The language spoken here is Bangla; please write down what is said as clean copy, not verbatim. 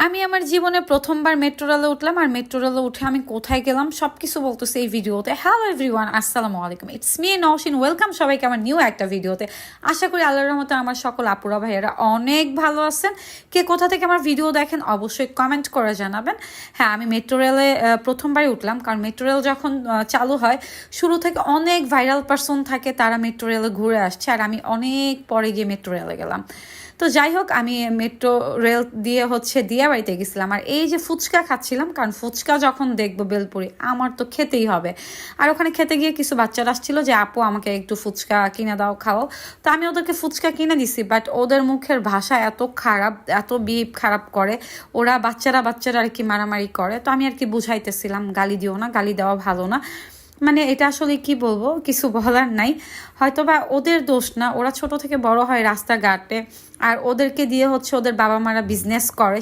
আমি আমার জীবনে প্রথমবার মেট্রো রেলে উঠলাম আর মেট্রো রেলে উঠে আমি কোথায় গেলাম সবকিছু বলতেছি এই ভিডিওতে। হ্যালো এভরিওয়ান, আসসালামু আলাইকুম, ইটস মি নওশিন। ওয়েলকাম সবাইকে আমার নিউ একটা ভিডিওতে। আশা করি আল্লাহর রহমতে আমার সকল আপুরা ভাইয়েরা অনেক ভালো আছেন। কে কোথা থেকে আমার ভিডিও দেখেন অবশ্যই কমেন্ট করে জানাবেন। হ্যাঁ, আমি মেট্রো রেলে প্রথমবারই উঠলাম, কারণ মেট্রো রেল যখন চালু হয় শুরু থেকে অনেক ভাইরাল পারসন থাকে, তারা মেট্রো রেলে ঘুরে আসছে, আর আমি অনেক পরে গিয়ে মেট্রো রেলে গেলাম। তো যাই হোক, আমি মেট্রো রেল দিয়ে দিয়াবাড়িতে গেছিলাম, আর এই যে ফুচকা খাচ্ছিলাম, কারণ ফুচকা যখন দেখবো বেলপুরি আমার তো খেতেই হবে। আর ওখানে খেতে গিয়ে কিছু বাচ্চারা আসছিল যে আপু আমাকে একটু ফুচকা কিনে দাও, খাও। তো আমি ওদেরকে ফুচকা কিনে দিছি, বাট ওদের মুখের ভাষা এত খারাপ, এত বিহেভ খারাপ করে ওরা, বাচ্চারা আর কি মারামারি করে। তো আমি আর কি বুঝাইতেছিলাম গালি দিও না, গালি দেওয়া ভালো না। মানে এটা আসলে কি বলবো, কিছু বলার নাই। হয়তো বা ওদের দোষ না, ওরা ছোট থেকে বড় হয় রাস্তাঘাটে, আর ওদেরকে দিয়ে ওদের বাবা মারা বিজনেস করে।